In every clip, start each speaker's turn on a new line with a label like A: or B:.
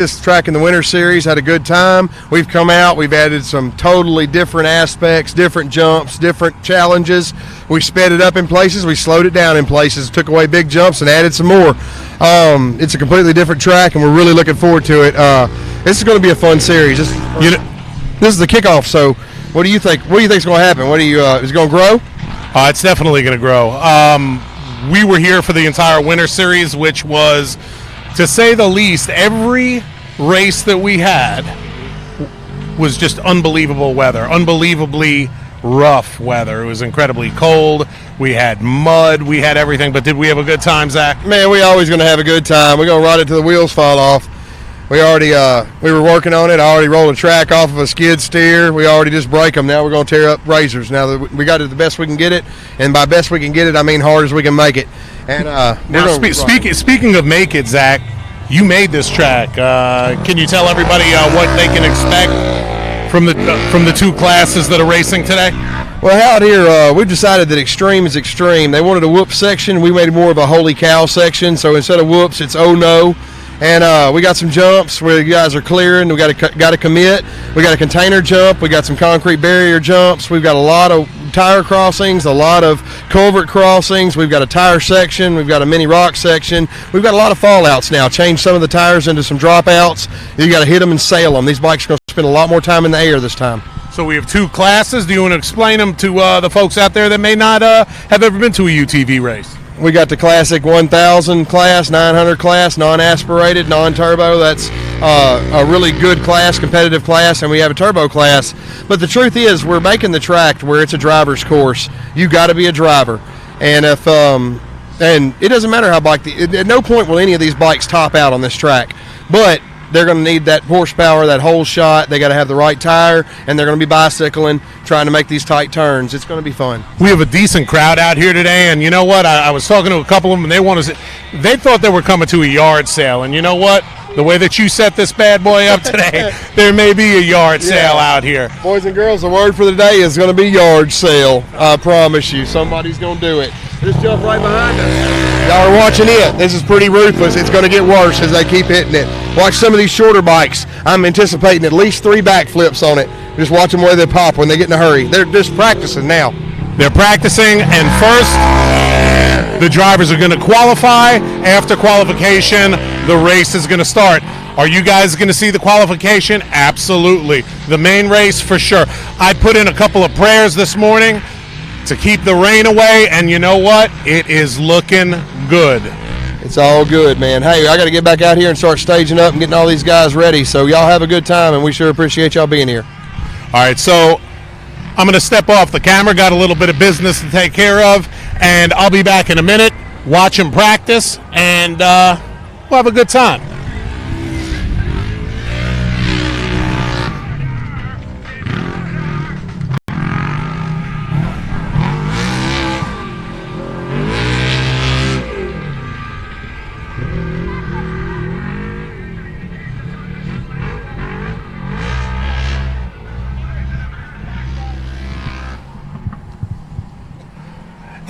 A: this track in the Winter Series, had a good time. We've come out, we've added some totally different aspects, different jumps, different challenges. We sped it up in places, we slowed it down in places, took away big jumps and added some more. It's a completely different track, and we're really looking forward to it. This is going to be a fun series. This is the kickoff, so what do you think? What do you think is going to happen? Is it going to grow?
B: It's definitely going to grow. We were here for the entire Winter Series, which was, to say the least, every race that we had was just unbelievable weather, unbelievably rough weather. It was incredibly cold. We had mud. We had everything. But did we have a good time, Zach?
A: Man, we always going to have a good time. We're going to ride it till the wheels fall off. We were working on it. I already rolled a track off of a skid steer. We already just break them. Now we're going to tear up razors. Now that we got it the best we can get it, and by best we can get it, I mean hard as we can make it. And
B: now, speaking of make it, Zach, you made this track. Can you tell everybody what they can expect from the two classes that are racing today?
A: Well, out here, we've decided that extreme is extreme. They wanted a whoop section. We made more of a holy cow section. So instead of whoops, it's oh no. And we got some jumps where you guys are clearing. We got to commit. We got a container jump. We got some concrete barrier jumps. We've got a lot of tire crossings, a lot of culvert crossings. We've got a tire section. We've got a mini rock section. We've got a lot of fallouts now. Changed some of the tires into some dropouts. You got to hit them and sail them. These bikes are going to spend a lot more time in the air this time.
B: So we have two classes. Do you want to explain them to the folks out there that may not have ever been to a UTV race?
A: We got the classic 1000 class, 900 class, non-aspirated, non-turbo. That's a really good class, competitive class, and we have a turbo class. But the truth is, we're making the track where it's a driver's course. You got to be a driver, and and it doesn't matter how at no point will any of these bikes top out on this track, but they're going to need that horsepower, that whole shot. They got to have the right tire, and they're going to be bicycling, trying to make these tight turns. It's going to be fun.
B: We have a decent crowd out here today, and you know what? I was talking to a couple of them, and they thought they were coming to a yard sale, and you know what? The way that you set this bad boy up today, there may be a yard sale out here.
A: Boys and girls, the word for the day is going to be yard sale. I promise you, somebody's going to do it. Just jump right behind us. Y'all are watching it. This is pretty ruthless. It's going to get worse as they keep hitting it. Watch some of these shorter bikes. I'm anticipating at least 3 backflips on it. Just watch them where they pop when they get in a hurry. They're just practicing now.
B: They're practicing, and first, the drivers are going to qualify. After qualification, the race is going to start. Are you guys going to see the qualification? Absolutely. The main race, for sure. I put in a couple of prayers this morning to keep the rain away, and you know what? It is looking good.
A: It's all good, man. Hey, I got to get back out here and start staging up and getting all these guys ready. So y'all have a good time, and we sure appreciate y'all being here.
B: All right, so I'm going to step off the camera. Got a little bit of business to take care of, and I'll be back in a minute. Watch them practice, and we'll have a good time.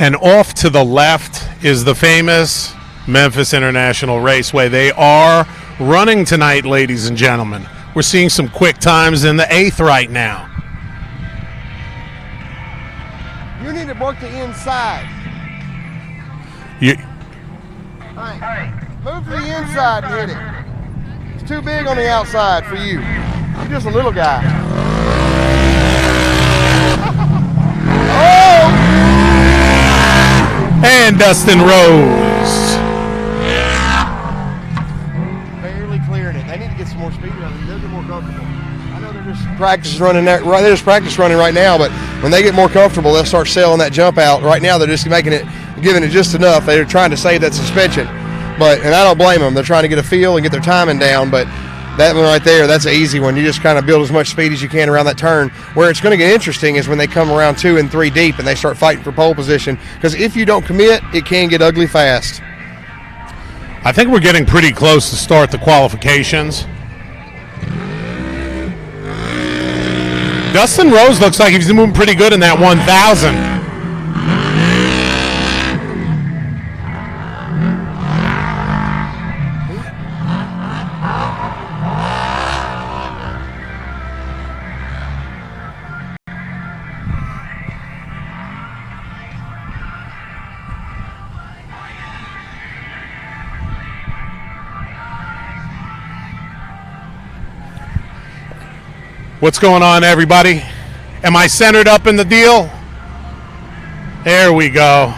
B: And off to the left is the famous Memphis International Raceway. They are running tonight, ladies and gentlemen. We're seeing some quick times in the 8th right now.
A: You need to work the inside. Hey, move to the inside and hit it. It's too big on the outside for you. I'm just a little guy. Oh!
B: And Dustin Rose.
A: Barely cleared it. They need to get some more speed around it. They'll get more comfortable. I know they're just practice running right now, but when they get more comfortable, they'll start sailing that jump out. Right now, they're just giving it just enough. They're trying to save that suspension, and I don't blame them. They're trying to get a feel and get their timing down, but that one right there, that's an easy one. You just kind of build as much speed as you can around that turn. Where it's going to get interesting is when they come around 2 and 3 deep and they start fighting for pole position, because if you don't commit, it can get ugly fast.
B: I think we're getting pretty close to start the qualifications. Dustin Rose looks like he's moving pretty good in that 1000. What's going on, everybody? Am I centered up in the deal? There we go.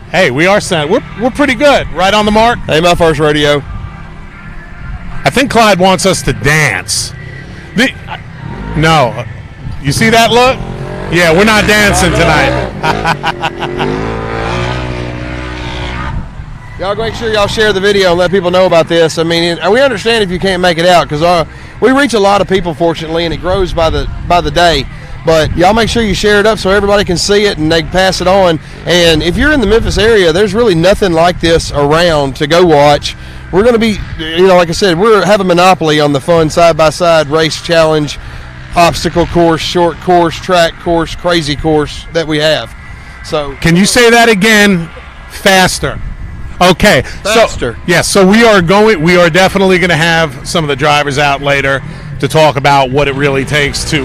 B: Hey, we are centered. We're pretty good. Right on the mark.
A: Hey, my first rodeo.
B: I think Clyde wants us to dance. No. You see that look? Yeah, we're not dancing tonight.
A: Y'all make sure y'all share the video and let people know about this. I mean, we understand if you can't make it out because we reach a lot of people, fortunately, and it grows by the day. But y'all make sure you share it up so everybody can see it and they can pass it on. And if you're in the Memphis area, there's really nothing like this around to go watch. We're going to be, like I said, we have a monopoly on the fun side-by-side race challenge, obstacle course, short course, track course, crazy course that we have. So,
B: can you say that again faster? Okay.
A: Faster.
B: So we are definitely going to have some of the drivers out later to talk about what it really takes to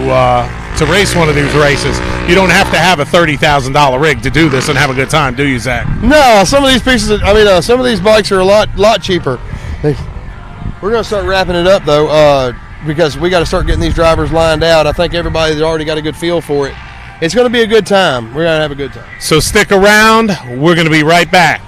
B: race one of these races. You don't have to have a $30,000 rig to do this and have a good time, do you, Zach?
A: No, some of these some of these bikes are a lot cheaper. We're going to start wrapping it up though, because we got to start getting these drivers lined out. I think everybody's already got a good feel for it. It's going to be a good time. We're going to have a good time.
B: So stick around. We're going to be right back.